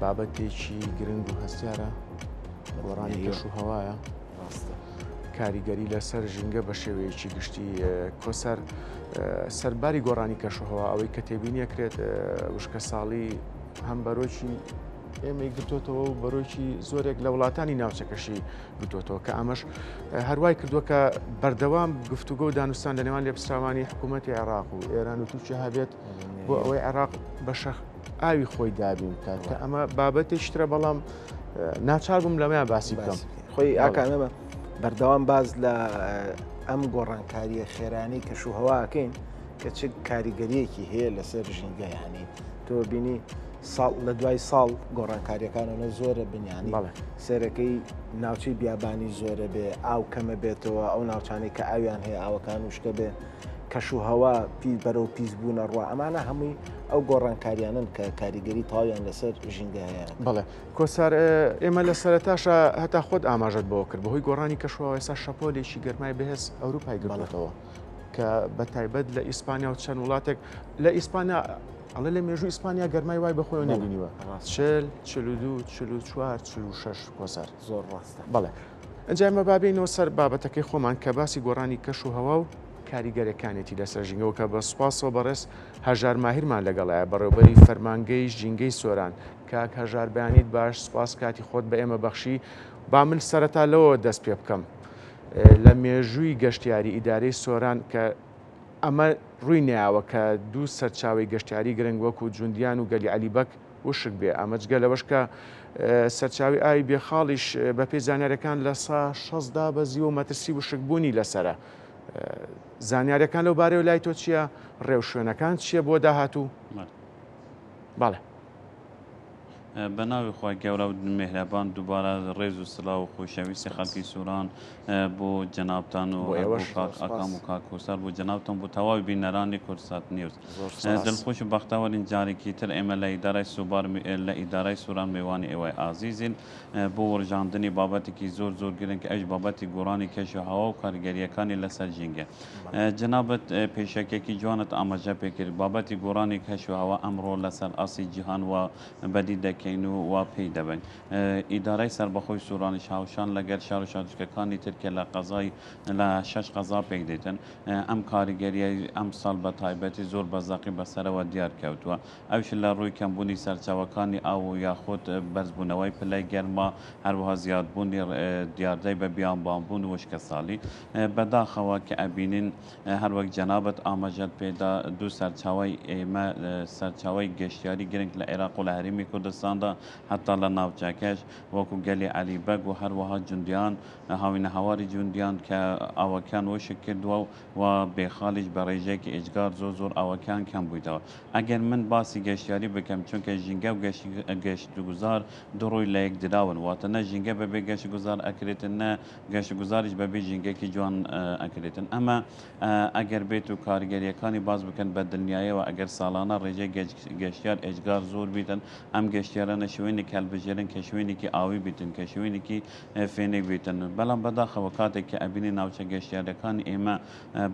بابەتێکی گرنگ و هەستیارە گۆڕانی کەش و هەوایە کاریگەری لەسەر ژینگە بە شێوەیەکی گشتی کۆسەر سەرباری گۆڕانی کەشوهەوە ئەوەی کە تێبینی ئەکرێت وشکە ساڵی هەم بەرۆکی ئێمەی گرتوتەوە و بەرۆکی زۆرێک لە وڵاتانی ناوچەکەشی گرتوتەوە کە ئەمەش هەروای کردووە کە بەردەوام گفتوگۆ و دانوستان لە نێوان لێپسراوانی حکوومەتی عێراق و ئێران و تووشی هەبێت بۆ ئەوەی عێراق بەشە ئاوی خۆی دابین کە ئەمە بابەتێکترە بەڵام ناچار بووم لەمەیان باسی بکەم خۆی ئاکانەمە بەردەوام باز لە ئەم گۆڕانکاریە خێرانی کەشوهەواکەین کە چ کاریگەریەکی هەیە لەسەر ژینگە یانی تۆ بینی ساڵ لە دوای ساڵ گۆڕانکاریەکانەوە زۆرە بنیانی سەرەکەی ناوچەی بیابانی زۆرە بێ ئاو کەمە بێتەوە ئەو ناوچانەی کە ئاویان هەیە ئاوەکان وشکە بێ کەشوهەوا بەرەو پیس بوونە ڕوە ئەمانە هەمووی ئەو گۆڕانکاریانن کە کاریگەری تاویان لەسەر ژینگە هەیە بڵێ کۆسار ئێمە لە سەرەتاشە هەتا خۆت ئاماژت بۆ کرد بەهۆی گۆڕانی کەشوهەوا ئێستا شەپۆلێکی گەرمای بەهێز ئەوروپای گرتەوە کە بە تایبەت لە ئیسپانیا و چەند وڵاتێک لە ئیسپانیا ئەڵێ لە مێژوو ئیسپانیا گەرمای وای بەخۆی نەبینیوە 42 44 46 کۆسار زۆر ڕاستە بڵێ ئەنجا ئێمە بابینەوە سەر بابەتەکەی خۆمان کە باسی گۆڕانی کەشوهەوا و کاریگەرەکانێتی لەسەر ژینگەەوە کە بە سوپاسەوە بەڕێز هەژار ماهیرمان لەگەڵایە بەڕێوبەری فەرمانگەی ژینگەی سۆران کاک هەژار بەیانیت باش سوپاس کاتی خۆت بە ئێمە بەخشی با من سەرەتا لەوە دەست پێ بکەم لە مێژووی گەشتیاری ئیدارەی سۆران کە ئەمە ڕووی ناوە کە دوو سەرچاوی گەشتیاری گرنگ وەکو جوندیان و گەلی عەلیبەک وشک بێ ئەمەجگە لەوەش کە سەرچاوی ئاوی بێخاڵیش بە پێی زانیاریەکان لە سا 16 بەزی و مەترسی وشک بوونی لەسرە زانیاریەکان لەو بارەوە لای تۆ چییە ڕێو شوێنەکان چییە بۆ داهاتوو باڵێ بە ناوی خۆی گەورە و مهرەبان دووبارە ڕێز و سلااو و خۆشەویستی خەڵکی سووران بۆ جەنابتان و ئاکام و کاکۆسەر بۆ جەنابتان بۆ تەواوی بینەرانی کورسات نیوز دڵخۆش و بەختەوەرین جارێکی تر ئێمە لە ئیدارای سوبار لە ئیدارای سووران میوانی ئێوەی ئازیزین بۆ وەرژاندنی بابەتێکی زۆر زۆر گرنگ کە ئەش بابەتی گۆڕانی کەشوهەوا و کاریگەریەکانی لەسەر ژینگە جەنابەت پێشەکێکی جوانت ئاماژە پێکرد بابەتی گۆڕانی کەشوهەوا ئەمڕۆ لەسەر ئاسی جیهان و بەدی دەکەین و وا پێی دەبین ئیدارای سەربەخۆی سوورانی هاوشان لەگەر شار و شارچکەکانی ترکیە لە قەزای لە 6 قەزا پێک دێتن ئەم کاریگەریە ئەم ساڵ بە تایبەتی زۆر بەزاقی بەسەرەوە دیار کەوتووە ئەوش لە ڕووی کەمبوونی سەرچاوەکانی ئاو و یاخود بەرزبوونەوەی پلەی گەرما هەروەها زیادبوونی دیاردەی بە بیانبانبوون وشکە ساڵی بەداخەوە کە ئەبینین هەروەک جەنابەت ئاماژەت پێدا دوو سەرچاوی ئێمە سەرچاوی گەشتیاری گرنگ لە عێراق و لە هەرێمی کوردستاندا هەتا لە ناوچەکەش وەکو گەلی عەلیبەگ و هەروەها جوندیان هاوینە هەواری جوندیان کە ئاوەکان وشک کردووە و بێخاڵیش بە ڕێژەیەکی ئێجگار زۆر زۆر ئاوەکان کەم بوویتەوە ئەگەر من باسی گەشتیاری بکەم چونکە ژینگە و گەشتگوزار دوڕووی لە یەک دراون واتە نە ژینگە بەبێ گەشتگوزار ئەکرێتن نە گەشتگوزاریش بەبێ ژینگەکی جوان ئەکرێتن ئەمە ئەگەر بێت و کاریگەریەکانی باز بکەن بە دڵنیاییەوە ئەگەر ساڵانە ڕێژەی گەشتیار ئێجگار زۆر بیتن ئەم گەشتیارانە شوێنێکی هەڵبژێرن کە شوێنێکی ئاوی بیتن کە شوێنێکی فێنێک بیتن بەڵام بەداخەوە کاتێک کە ئەبینی ناوچە گەشتیارەکانی ئێمە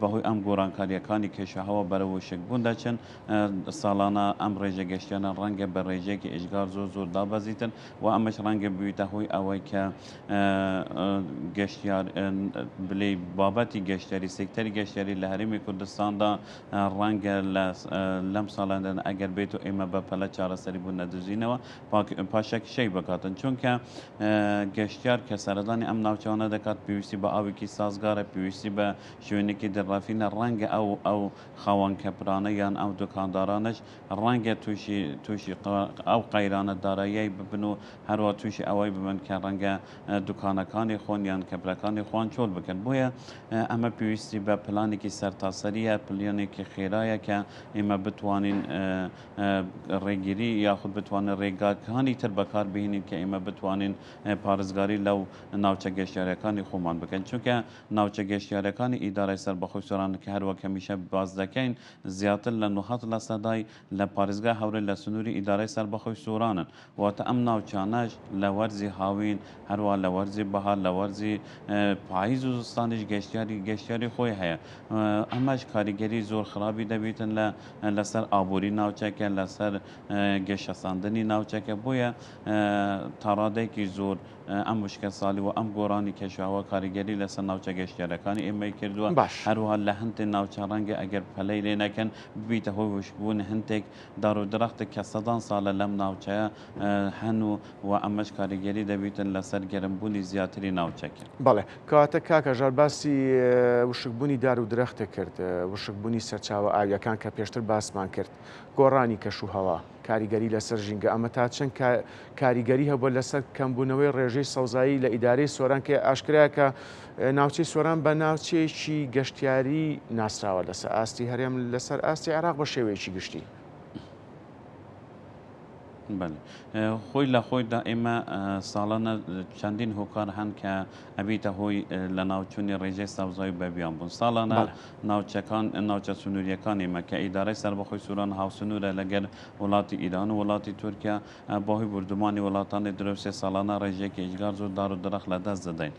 بەهۆی ئەم گۆڕانکاریەکانی کێشەهەوە بەرەوە شک بوون دەچن ساڵانە ئەم ڕێژە گەشتیانە ڕەنگە بە ڕێژەیەکی ئێجگار زۆر زۆر دابەزیتن و ئەمەش ڕەنگە بوویتە هۆی ئەوەی کە گەشتیار بلێ بابەتی گەشتیاری سێکتەری گەشتیاری لە هەرێمی کوردستاندا ڕەنگە لەم ساڵاندن ئەگەر بێت و ئێمە بە پەلە چارەسەری بوون نەدوزینەوە پاشەک شەی بکاتن چونکە گەشتیار کە سەردانی ئەم ناوچەوانە دەکات پێویستی بە ئاوێکی سازگارە پێویستی بە شوێنێکی دەڕافینە ڕەنگە ئەو خاوەن کەپرانە یان ئەو دوکاندارانش ڕەنگە تووشی ئەو قەیرانە دارایی ببن و هەروە تووشی ئەوەی ببن کە ڕەنگە دوکانەکانی خۆن یان کەپرەکانی خۆیان چۆل بکەن بۆیە ئەمە پێویستی بە پلانێکی سەرتاسەریە پلانێکی خێرایە کە ئێمە بتوانین ڕێگیری یاخود بتوانین ڕێگاکانی تر بەکار بهێنین کە ئێمە بتوانین پارێزگاری لەو ناوچە گەشتیارەکانی خۆمان بکەن چونکە ناوچە گەشتیارەکانی ئیدارای سەربەخۆی سۆران کە هەروەک هەمیشە باز دەکەین زیاتر لە 90% لە پارێزگا هەورە لە سنووری ئیدارای سەربەخۆی سۆرانن واتە ئەم ناوچانەش لە وەرزی هاوین هەروە لە وەرزی بەهار لە وەرزی پاییز و زستانیش گەشتیاری خۆی هەیە ئەمەش کاریگەری زۆر خراپی دەبێتن لەسەر ئابووری ناوچەکە لەسەر گەشەساندنی ناوچە ناوچەکە بۆیە تاڕادێکی زۆر ئەم مشکە ساڵی و ئەم گۆڕانی کێشاوە کاریگەری لەسەر ناوچە گەشتیارەکانی ئێمەی کردووە هەروها لە هەندێک ناوچە ڕەنگە ئەگەر پەلەی لێ نەکەن ببیتە هۆی وشکبوون هەندێک دار و درەختێک کە سەدان ساڵە لەم ناوچەیە هەن و ئەمەش کاریگەری دەبیتن لەسەر گەرمبوونی زیاتری ناوچەکە. بەڵێ کەواتە کاکە ژار باسی وشکبوونی دار و درەختە کرد، وشکبوونی سەرچاوە ئاویەکان کە پێشتر باسمان کرد، گۆڕانی کەشوهەوا، کاریگەری لەسەر ژینگە، ئەمە تا چەند کاریگەری هەبووە لەسەر کەمبوونەوەی ڕێژەی سەوزایی لە ئیدارەی سۆران کە ئاشکرایە کە ناوچەی سۆران بە ناوچەیەکی گەشتیاری ناسراوە لەسەر ئاستی هەرێم لەسەر ئاستی عێراق بە شێوەیەکی گشتی. خۆی لە خۆیدا ئێمە ساڵانە چەندین هۆکار هەن کە ئەبیتە هۆی لە ناوچوونی ڕێژەی سەوزایی بەبیان بوون. ساڵانە ناوچە سنووریەکان ئێمە کە ئیدارەی سەربەخۆی سووران هاوسنوورە لەگەر وڵاتی ئیران و وڵاتی تورکیا بەهۆی بردومانی وڵاتانی درۆسێ ساڵانە ڕێژەیەکی ئیجگار زۆر دار و درەخت لە دەست دەدەین.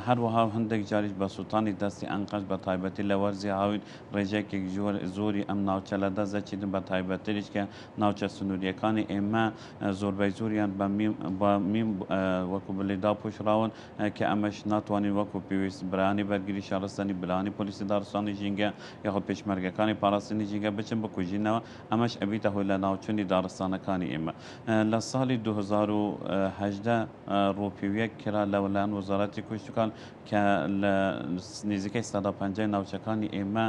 هەروەها هەندێک جاریش بە سوڵتانی دەستی ئەنقەش بە تایبەتی لە وەرزی هاوین ڕێژەیەکی زۆری ئەم ناوچە لە دەست دەچیتن بە تایبەتریش کە ناوچە سنووریەکانی ئێمە زۆربەی زۆریان بە میم وەکو بلێدا پۆشراون کە ئەمەش ناتوانین وەکو پێویست برانی بەرگری شارستانی بلانی پۆلیسی دارستانی ژینگە یاخود پێشمەرگەکانی پاراستنی ژینگە بچن بکوژینەوە ئەمەش ئەبیتە هۆی لە ناوچوونی دارستانەکانی ئێمە. لە ساڵی 2018 ڕۆپێویەک کرا لەوەلایەن وەزارەتی کوشتەکان کە لە نزیکەی 150 ناوچەکانی ئێمە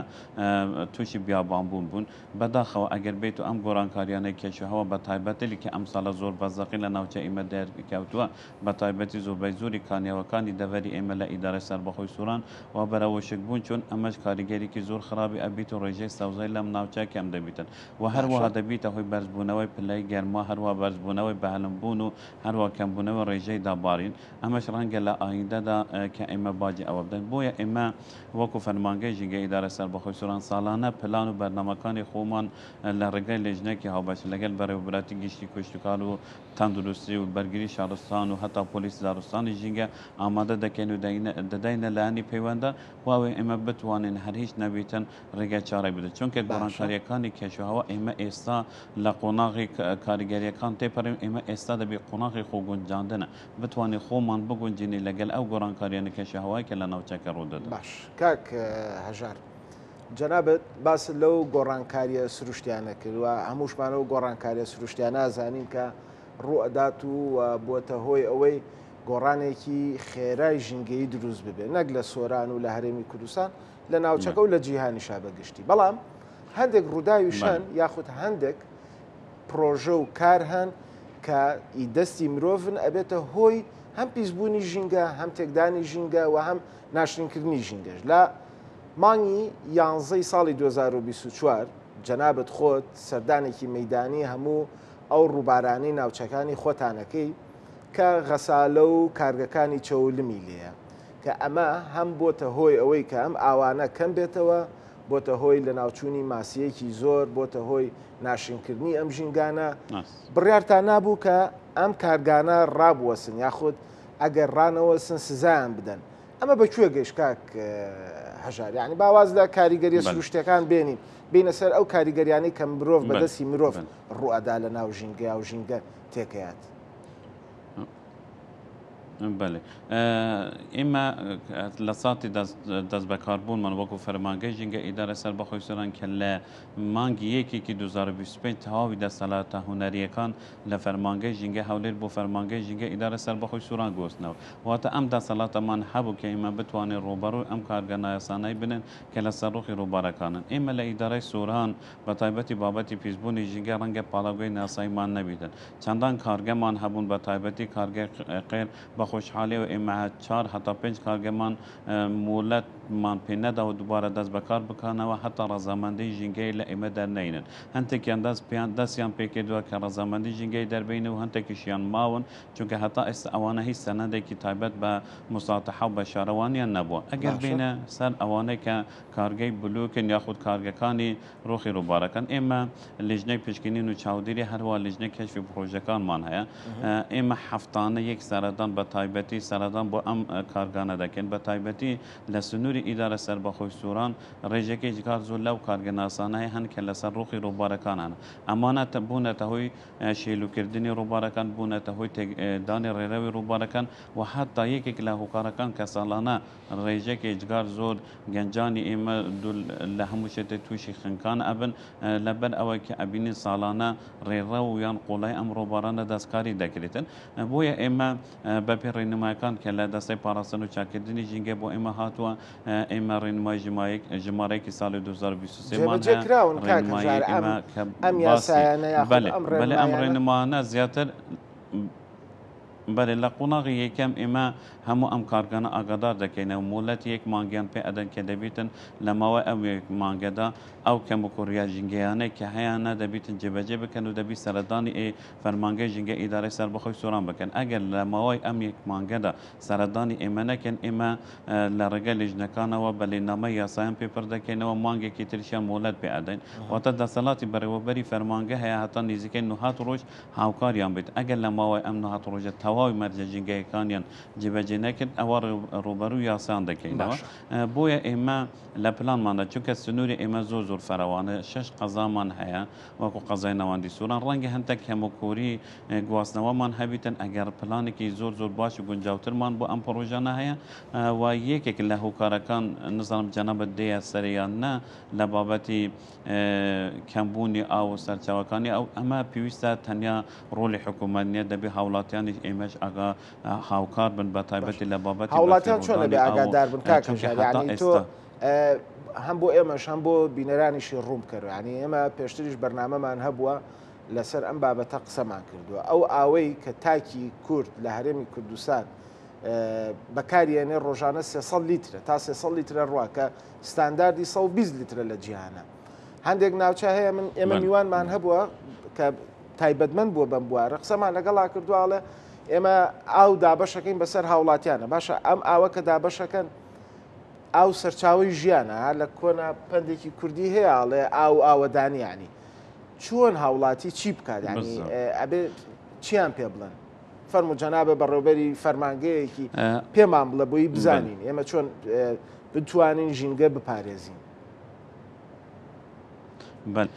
تووشی بیابانبوون بوون. بەداخەوە ئەگەر بێت و ئەم گۆڕانکاریانەی کێشەوە بە تایبەتی کە ئەم ساڵە زۆر بەزەقی لە ناوچە ئێمە دەرکەوتووە بە تایبەتی زۆربەی زۆری کانیاوەکانی دەڤەری ئێمە لە ئیدارەی سەربەخۆی سووران و بەرەوەشک بوون چون ئەمەش کاریگەریکی زۆر خراپی ئەبیت و ڕێژەی سەوزای لەم ناوچە کەم دەبیتن و هەروەها دەبیتە هۆی بەرزبوونەوەی پلەی گەرما هەروە بەرزبوونەوەی بەهەلمبوون و هەروە کەمبوونەوە ڕێژەی دابارین ئەمەش ڕەنگە لە ئایندەدا کە ئێمە باجی ئەوە بدەن. بۆیە ئێمە وەکو فەرمانگەی ژینگە ئیدارەی سەربەخۆی سووران ساڵانە پلان و بەرنامەکانی خۆمان لە ڕێگەی لێژنێکی هاوبەش لەگەڵ بەڕێوەبەتی گشتی کوشتکار و تەندروستی و بەرگری شارستان و هەتا پۆلیس دارستانی ژینگە ئامادە دەکەین و دەدەینە لایەنی پەیوەندە واوێ ئێمە بتوانین هەر هیچ نەبیتن ڕێگای چارەی بدەن چونکە گۆڕانکاریەکانی کێشەوەوە ئێمە ئێستا لە قۆناغی کاریگەریەکان تێپەڕین ئێمە ئێستا دەبێت قۆناغی خۆگونجاندنە بتوانین خۆمان بگونجینی لەگەل ئەو گۆڕانکاریانە کێشەهەوای کە لە ناوچەکە ڕوودەدات. باش کاک هەژار جەنابەت باس لەو گۆڕانکاریە سروشتیانە کردووە هەمووشمانەوە گۆڕانکاریە سروشتیانە زانین کە ڕوئەدات و بۆتە هۆی ئەوەی گۆڕانێکی خێرای ژینگەی دروست ببێت نەک لە سۆران و لە هەرێمی کوردستان لە ناوچەکە و لە جیهانیشا بەگشتی. بەڵام هەندێک ڕووداویشان یاخود هەندێک پرۆژە و کار هەن کە ئیدەستی مرۆڤن ئەبێتە هۆی هەم پیسبوونی ژینگە هەم تێکدانی ژینگە و هەم ناشرینکردنی ژینگەش. لە مانگی 11 ساڵی 2024 جەنابەت خۆت سەردانێکی مەیدانی هەموو ئەو ڕووبارانەی ناوچەکانی خۆتانەکەی کە غەسالە و کارگەکانی چەولمی لێیە کە ئەمە هەم بۆتە هۆی ئەوەی کە ئەم ئاوانە کەم بێتەوە بۆتە هۆی لە ناوچوونی ماسیەکی زۆر بۆتە هۆی ناشرینکردنی ئەم ژینگانە بڕیارتان نابوو کە ئەم کارگانە ڕابوەسن یاخود ئەگەر ڕانەوەسن سزایان بدەن. ئەمە بەکوێ گەیشت کاک هەژار یعنی باواز لە کاریگەری سروشتەکان بێنین بینە سەر ئەو کاریگەریانەی کە مرۆڤ بەدەستی مرۆڤ ڕوئەدا لە ناو ژینگە و ژینگە تێکەیات. بەێ ئێمە لە ساتی دەست بەکاربوونمان وەکو فەرمانگەی ژینگە ئیدارە سەربەخۆی سووران کە لە مانگی یەکێکی 2025 تەواوی دەسەڵاتە هونەریەکان لە فەرمانگەی ژینگە هەولێر بۆ فەرمانگەی ژینگە ئیدارە سەربەخۆی سووران گۆستنەوە واتە ئەم دەسەڵاتەمان هەبوو کە ئێمە بتوانین ڕوبەڕووی ئەم کارگە نایاسانەی بنن کە لە سەرڕۆخی ڕووبارەکانن. ئێمە لە ئیدارەی سووران بە تایبەتی بابەتی پیسبوونی ژینگە ڕەنگە پاڵاوگەی ناساییمان نەبیدن چەندان کارگەمان هەبوون بە تایبەتی کارگەی قێر بە خۆشحالی و ئێمە 4 هەتا 5 کارگەمان مولەتمان پێ نەدا و دووبارە دەست بەکار بکەنەوە هەتا ڕەزامەندی ژینگەی لە ئێمە دەرنەینن. هەندێکیان دەستیان پێکردووە کە ڕەزامەندی ژینگەی دەربین و هەندێکیشیان ماون چونکە هەتا ئێستا ئەوانە هیچ سەنەدێکی تایبەت بە مساتەحە و بەشارەوانیان نەبووە. ئەگەر بینە سەر ئەوانەی کە کارگەی بلوکن یاخود کارگەکانی ڕۆخی ڕووبارەکان ئێمە لیژنەی پشکنین و چاودێری هەروە لیژنەی کەشفی پرۆژەکانمان هەیە. ئێمە هەفتانە یەک سەردان بە تایبەتی سەردان بۆ ئەم کارگانە دەکەن بە تایبەتی لە سنووری ئیدارە سەربەخۆی سووران ڕێژەکەی جگار زۆر لەو کارگەناسانەیە هەن کە لەسەر ڕوخی ڕووبارەکانانە ئەمانە بوونەتە هۆی شێلوکردنی ڕووبارەکان بوونەتە هۆی دانی ڕێرەوی ڕووبارەکان و حتا یەکێک لە هۆکارەکان کە ساڵانە ڕێژەکەی جگار زۆر گەنجانی ئێمە لە هەموو شتێک تووشی خنکان ئەبن لەبەر ئەوەی کە ئەبینی ساڵانە ڕێڕە و یان قوڵای ئەم ڕۆبارانە دەستکاری دەکرێتن بۆیە ئێمە بەپێ ڕێنمایەکان کە لە دەستەی پاراستن و چاکردنی ژینگە بۆ ئێمە هاتووە ئێمە ڕێنمای ژمارەیەکی ساڵی 2023 ئەم ڕێنمانە زیاتر بەێ لە قوڵاغی یەکەم ئێمە هەموو ئەم کارگانە ئاگادار دەکەینەوە مۆلەت یەک مانگیان پێ ئەدەن کە دەبیتن لەماوەی ئەو یەک مانگەدا ئەو کەم و کوڕیا ژینگەیانەی کە هەیەە دەبیتن جێبەجێ بکەن و دەبی سەردانی فەرمانگەی ژینگە ئیدارەی سەربەخۆی سووران بکەن ئەگەر لە ماوەی ئەم یەک مانگەدا سەردانی ئێمە نەکەن ئێمە لە ڕێگە لیژنەکانەوە بە لێنامەی یاسایان پێپەر دەکەینەوە مانگێکی تریشیان مۆلەت پێ ئەدەین واتە دەسەڵاتی بەڕێوەبەری فەرمانگە هەیە هەتا نزیکەی نوهات ڕۆژ هاوکاریان بێت ئەگەر لە ماوەی ئەم نوهات ڕۆژە تەواوی مەرجە ژینگەیەکانیان جێبەجێ نەکرد ئەوە ڕوبەروو یاسان دەکەینەوە بۆیە ئێمە لە پلانماندا چونکە سنووری ئێمە زۆر فراوانە 6 قەزامان هەیە وەکو قەزای نەواندی سووران ڕەنگە هەندێک هەمووکۆری گواستنەوەمان هەبیتن ئەگەر پلانێکی زۆر باش و گونجاوترمان بۆ ئەم پرۆژانە هەیە و یەکێک لە هۆکارەکان نزانم جەنابەت دەیە سەریان نە لە بابەتی کەمبوونی ئاو و سەرچاوەکانی ئەو ئەمە پێویستە تەنیا ڕۆلی حکوومەت نیە دەبێ هاوڵاتیانی ئێمەش ئاگا هاوکار بن بە تایبەتی لە بابەتی هاوڵاتیان چۆن لەبێ ئاگادار بن کاکەژانی تۆ هەم بۆ ئێمەش هەم بۆ بینەرانیشی ڕوون کرد ینی ئێمە پێشتریش بەرنامەمان هەبووە لەسەر ئەم بابەتە قسەمان کردووە ئەو ئاوەی کە تاکی کورد لە هەرێمی کوردستان بەکارێنێ ڕۆژانە 300 لیترە تا 300 لیترە ڕوا کە ستانداردی 120 لیترە لە جیهانە هەندێک ناوچە هەیە من ئێمە میوانمان هەبووە کە تایبەتمەند بووە بەم بوارە قسەمان لەگەڵا کردوواڵە ئێمە ئاو دابەشەکەین بەسەر هاوڵاتیانە باشە ئەم ئاوە کە دابەشەکەن ئاو سەرچاوی ژیانە لە کۆنا پندێکی کوردی هەیە ئاڵێ ئاو ئاوەدانیانی چۆن هاوڵاتی چی بکات ینی ئەبێ چیان پێ بڵێن فەرمو جەنابە بەڕێوەبەری فەرمانگەیەکی پێمان بڵە بۆی بزانین ئێمە چۆن بتوانین ژینگە بپارێزین بەڵ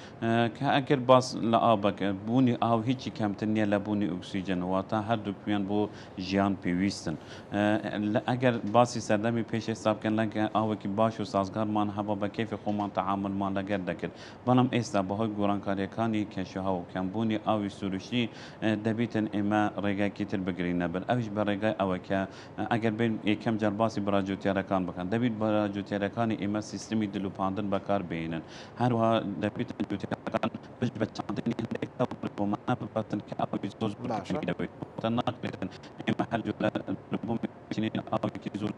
کە ئەگەر باس لە ئابەکە بوونی ئاو هیچی کەمتر نییە لە بوونی ئۆکسیجنەوە تا هەردووکویان بۆ ژیان پێویستن ئەگەر باسی سەردەمی پێش ئێستا بکەن لەگە ئاوێکی باش و سازگارمان هەبە بە کەیفی خۆمان تەعاملمان لەگەر دەکرد بەڵام ئێستا بەهۆی گۆڕانکاریەکانی کەشوها و کەمبوونی ئاوی سروشتی دەبیتن ئێمە ڕێگایکی تر بگرینە بن ئەوش بە ڕێگای ئەوە کە ئەگەر بین یەکەم جار باسی بەراجوتیارەکان بکەن دەبیت بەراجوتیارەکانی ئێمە سیستمی دلوپاندن بەکار بێنن هەروەها جوتیەکان پشت بە چاندنی هەندێک بۆمانە بباتن کە ئاوی زۆر دەبێت ناکرێتن ئێمە هەر بۆچینین ئاوێکی زۆر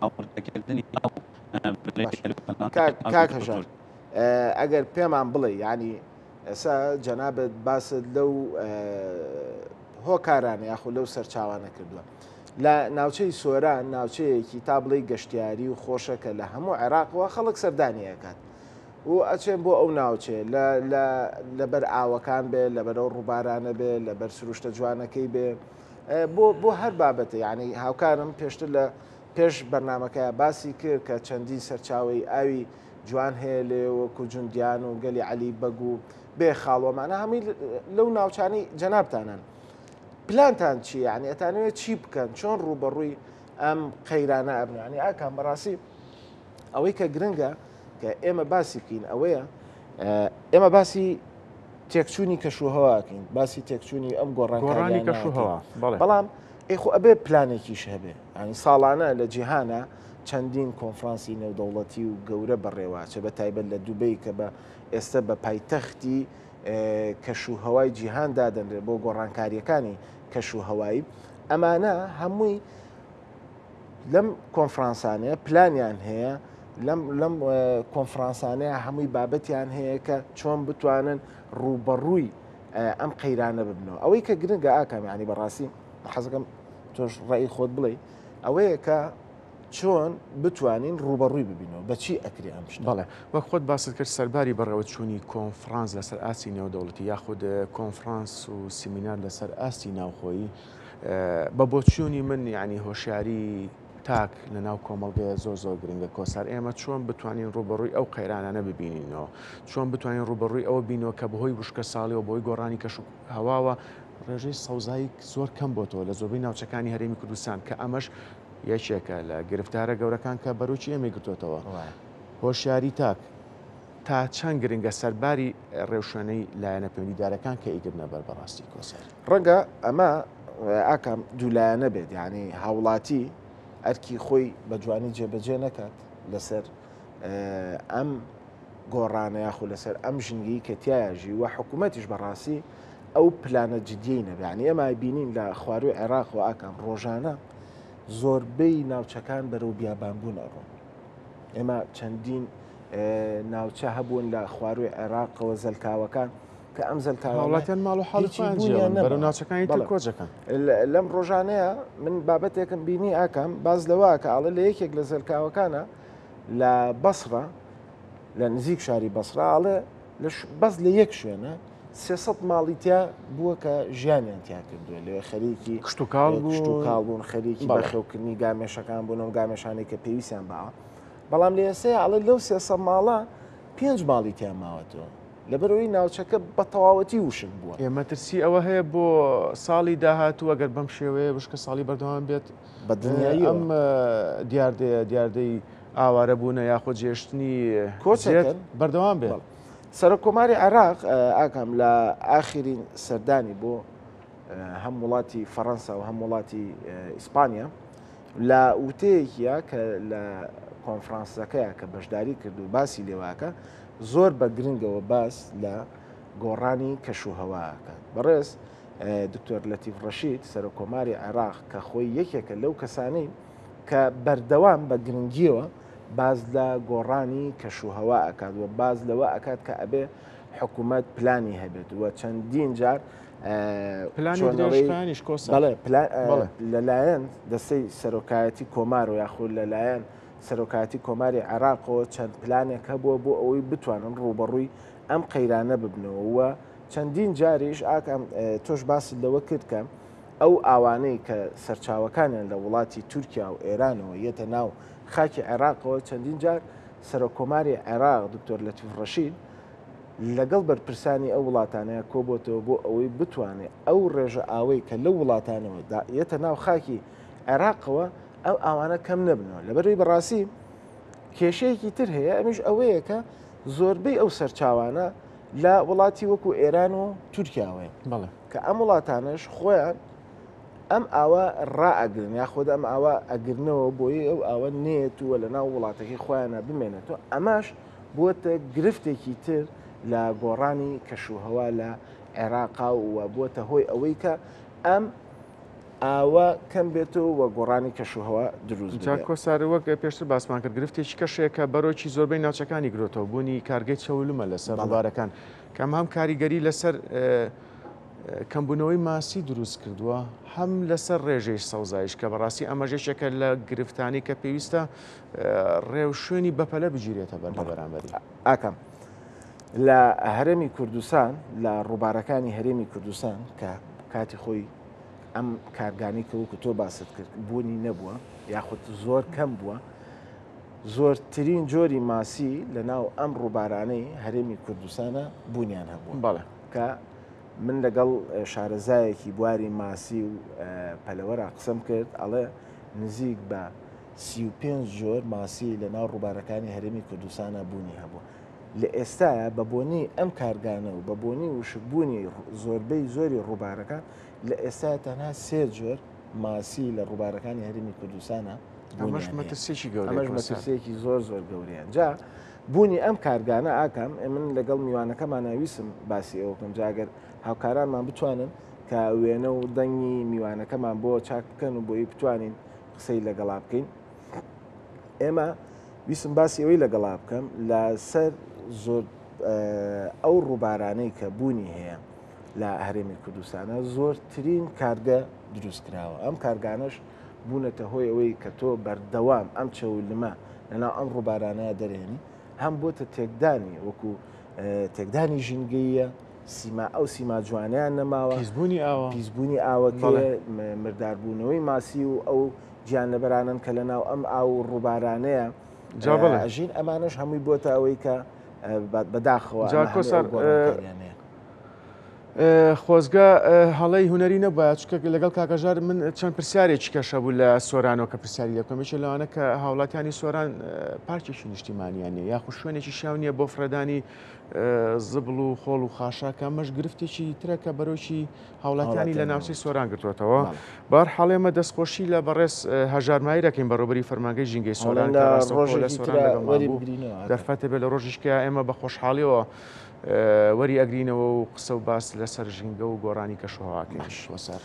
هاوردەکردنی کاکەژان ئەگەر پێمان بڵێ ینی ئێستا جەنابەت باست لەو هۆکارانە یاخۆ لەو سەرچاوانە کردووە لە ناوچەی سۆران ناوچەیەکی تا بڵێ گەشتیاری و خۆشەکە لە هەموو عێراقەوە خەڵک سەردانیەکات و ئەچێن بۆ ئەو ناوچێ لەبەر ئاوەکان بێ لەبەرەوە ڕووبارانە بێ لەبەر سروشتە جوانەکەی بێ بۆ هەر بابەتە ینی هاوکارم پێشتر لە پێش بەرنمەکەی باسی کرد کە چەندی سەرچاوی ئاوی جوان هەیە لێ وەکو جوندیان و گەلی عەلی بەگ و بێ خاڵۆمانە هەمووی لەو ناوچانی جەنابتانن پلانتان چی ینی ئەتانوێت چی بکەن چۆن ڕوبەڕووی ئەم قەیرانە ئەبنانی ئاکان بەڕاستی ئەوەی کە گرنگە کە ئێمە باسی بکەین ئەوەیە ئێمە باسی تێکچوونی کەشوهەواکەین باسی تێکچوونی ئەم گۆڕانی کەشوهەوا بەڵام ئێخۆ ئەبێ پلانێکیش هەبێ ینی ساڵانە لە جیهانە چەندین کۆنفرانسی نێودەوڵەتی و گەورە بەڕێواچە بە تایبەت لە دووبەی کە بە ئێستا بە پایتەختی کەشوهەوای جیهان دادەنرێت بۆ گۆڕانکاریەکانی کەشوهەوایی ئەمانە هەمووی لەم کۆنفرانسانەیە پلانیان هەیە لەم کۆنفرانسانەیە هەمووی بابەتیان هەیە کە چۆن بتوانن ڕوبەڕووی ئەم قەیرانە ببنەوە ئەوەی کە گرنگە ئاکەم ینی بەڕاستی حەزەکەم تۆش ڕێی خۆت بڵێ ئەوەیە کە چۆن بتوانین ڕوبەڕووی ببینەوە بەچی ئەکری ئەم شتە بەڵێ وەک خۆت باست کرد سەرباری بەڕێوە چوونی کۆنفرانس لەسەر ئاسی نێودەوڵەتی یاخود کۆنفرانس و سیمینار لەسەر ئاسی ناوخۆیی بە بۆچوونی من یعنی هۆشیاری تاک لە ناو کۆمەڵگەیە زۆر گرنگە کۆسار ئێمە چۆن بتوانین ڕوبەڕووی ئەو قەیرانانە ببینینەوە چۆن بتوانین ڕوبەڕووی ئەوە بینەوە کە بەهۆی وشکە ساڵیەوە بۆی گۆڕانی کەش هەواوە ڕێژەی سەوزایی زۆر کەم بۆتەوە لە زۆربەی ناوچەکانی هەرێمی کوردستان کە ئەمەش یەکێکە لە گرفتارە گەورەکان کە بەروچی ئێمە گرتوێتەوە هۆشیاری تاک تا چەند گرنگە سەرباری ڕێوشوێنەی لایەنە پەیوەندیدارەکان کە ئیگرنە بەر بەڕاستی کۆسەر ڕەنگە ئەمە ئاکەم دوولایەنە بێت یعنی هاوڵاتی ئەرکی خۆی بە جوانی جێبەجێ نەکات لەسەر ئەم گۆڕانە یاخو لەسەر ئەم ژنگی کە تایژی و حکوومەتیش بەڕاستی ئەو پلانە جدیی نەبیانی ئێمە بینین لە خواروی عێراق و ئاکەم ڕۆژانە زۆربەی ناوچەکان بەرەو بیابانبوون ئەڕۆن ئێمە چەندین ناوچە هەبوون لە خواروی عێراقەوە زەلکاوەکان کە ئەم زەلکاوڵاتیان ماڵ و حاڵیان بەرەو ناوچەکانی تر کۆچەکەن لەم ڕۆژانەیە من بابەتێکم بینی ئاکەم باز لەوە کە ئاڵە لە یەکێک لە زەلکاوەکانە لە بەسڕە لە نزیک شاری بەسراڵێ بەس لە یەک شوێنە 300 ماڵیتیا بووە کە ژیانیان تیا کردووە لێ خەریکی کشتتوکاڵ بوون خەریکی بەخێوکردنی گامێشەکان بوون و گامێشانێک کە پێویستیان باوە بەڵام لە ئێسەیە ئەڵێ لەو 300 ماڵە 5 ماڵیتیان ماوەتەوە لەبەرەوەی ناوچەکە بە تەواوەتی وشک بووە ئێمە ترسی ئەوە هەیە بۆ ساڵی داهاتوو ئەگەر بەم شێوەیە بشکە ساڵی بەردەوام بێت بە دنیای ئەم دیاردەی ئاوارە بوونە یاخۆ جێشتنی کۆچێت بەردەوام بێت سەرۆک کۆماری عێراق ئاکەم لە ئاخرین سەردانی بۆ هەم وڵاتی فەڕەنسا و هەم وڵاتی ئیسپانیا لە وتەیەکیە کە لە کۆنفرانسەکەیە کە بەشداری کرد و باسی لێواکە زۆر بە گرنگەوە باس لە گۆڕانی کەشوهەواکە بەڕێز دکتۆر لەتیف ڕەشید سەرۆک کۆماری عێراق کە خۆی یەکێکە لەو کەسانەی کە بەردەوام بە گرنگیەوە باز لە گۆڕانی کەشوهەوا ئەکات و باز لەوە ئەکات کە ئەبێ حکوومەت پلانی هەبێت وە چەندین جار لەلایەن دەستەی سەرۆکایەتی کۆمار و یاخود لەلایەن سەرۆکایەتی کۆماری عێراقەوە چەند پلانێک هەبووە بۆ ئەوەی بتوانن ڕوبەڕووی ئەم قەیرانە ببنەوە وە چەندین جاریش ئاکەم تۆش باسی لەوە کرد کە ئەو ئاوانەی کە سەرچاوەکانیان لە وڵاتی تورکیا و ئێرانەوە یەتە ناو خاکی عێراقەوە چەندین جار سەرۆک کۆماری عێراق دکتۆر لەتیف ڕەشید لەگەڵ بەرپرسانی ئەو وڵاتانەیە کۆبۆتەوە بۆ ئەوەی بتوانێت ئەو ڕێژە ئاوەی کە لەو وڵاتانەوە یەتە ناو خاکی عێراقەوە ئەو ئاوانە کەم نەبنەوە لەبەروی بەڕاستی کێشەیەکی تر هەیە ئەمیش ئەوەیە کە زۆربەی ئەو سەرچاوانە لە وڵاتی وەکو ئێران و تورکیاوەیە کە ئەم وڵاتانش خۆیان ئەم ئاوە ڕائەگرن یاخۆدا ئەم ئاوە ئەگرنەوە بۆی ئەو ئاوە نێتووە لە ناو وڵاتەکەی خۆیانە بمێنێتەوە ئەماش بووەتە گرفتێکی تر لە گۆڕانی کەشوهەوا لە عێراقا و بووەتە هۆی ئەوەی کە ئەم ئاوە کەم بێتەوە وە گۆڕانی کەشوهەوا دروست کۆسار وەک پێشتر باسمان کرد گرفتێکی کەشەیەکە بەرۆکی زۆربەی ناوچەکانی گرۆتەوە بوونی کارگەی چەولمە لەسەر ڕووبارەکان کەم هەم کاریگەری لەسەر کەمبوونەوەی ماسی دروست کردووە هەم لەسەر ڕێژەی سەوزایش کە بەڕاستی ئەمەژێشێکە لە گرفتانی کە پێویستە ڕێو شوێنی بەپەلە بگیرێتە بەرامبەری ئاکەم لە هەرێمی کوردستان لە ڕووبارەکانی هەرێمی کوردستان کە کاتی خۆی ئەم کارگانی کەوتکە تۆ باست کرد بوونی نەبووە یاخود زۆر کەم بووە زۆرترین جۆری ماسی لە ناو ئەم ڕووبارانەی هەرێمی کوردستانە بوونیان هەبووە بەڵێ کە من لەگەڵ شارەزایەکی بواری ماسی و پەلەوەرە قسەم کرد ئەڵێ نزیک بە 35 جۆر ماسی لە ناو ڕووبارەکانی هەرێمی کوردستانە بوونی هەبووە لە ئێستاە بە بۆنی ئەم کارگانە و بە بۆنی وشکبوونی زۆربەی زۆری ڕووبارەکان لە ئێستا تەنها 3 جۆر ماسی لە ڕووبارەکانی هەرێمی کوردستانە ئەمەش مەترسێکی گەورە ئەمەش مەترسێکی زۆر گەوریان جا بوونی ئەم کارگانە ئاکەم من لەگەڵ میوانەکەمان ناویسم باسی ئەوکەم جاگەر هاوکارانمان بتوانن کە وێنە و دەنگی میوانەکەمان بۆ چاک بکەن و بۆی بتوانین قسەی لەگەڵا بکەین ئێمە ویسم باسی ئەوەی لەگەڵا بکەم لە سەر زۆر ئەو ڕووبارانەی کە بوونی هەیە لە هەرێمی کوردستانە زۆرترین کارگە دروست کراوە ئەم کارگانەش بوونەتە هۆی ئەوەی کە تۆ بەردەوام ئەم چەولمە لەناو ئەم ڕووبارانەیە دەرێنی هەم بۆتە تێکدانی وەکو تێکدانی ژینگەیە سیما ئەو سیما جوانیان نەماوە پیسبوونی ئاوە پیسبوونی ئاوەکە مرداربوونەوەی ماسی و ئەو گیان لەبەرانن کە لە ناو ئەم ئاو ڕووبارانەیە ئەژین ئەمانش هەمووی بۆتە ئەوەی کە بەداخەوە خۆزگە هەڵی هوەری نەبووە چکە لەگەڵ کاکەژار من چەند پرسیارێکی کەشە بوو لە سۆرانەوە کە پرسیاری دەکەمێکی لەوانە کە هاوڵاتیانی سۆران پارکێکی نیشتیمانیانە یاخو شوێنێکی شاو نییە بۆ فرەدانی زبڵ و خۆڵ و خاشاکە ئەمەش گرفتێکی ترەکە بەرەوشی هاوڵاتیانی لە ناوچەی سۆران گرتوێتەوە بار حاڵێمە دەستخۆشی لە بەڕێز هەژار ماهیرەکەین بەڕێوەبەری فەرمانگەی ژینگەی سۆران دەرفەتە بێت لە ڕۆژیشکە ئێمە بە خۆشحاڵیەوە وەری ئەگرینەوە و قسە و باس لەسەر ژینگە و گۆڕانی کەشوهەواکەین وەسەر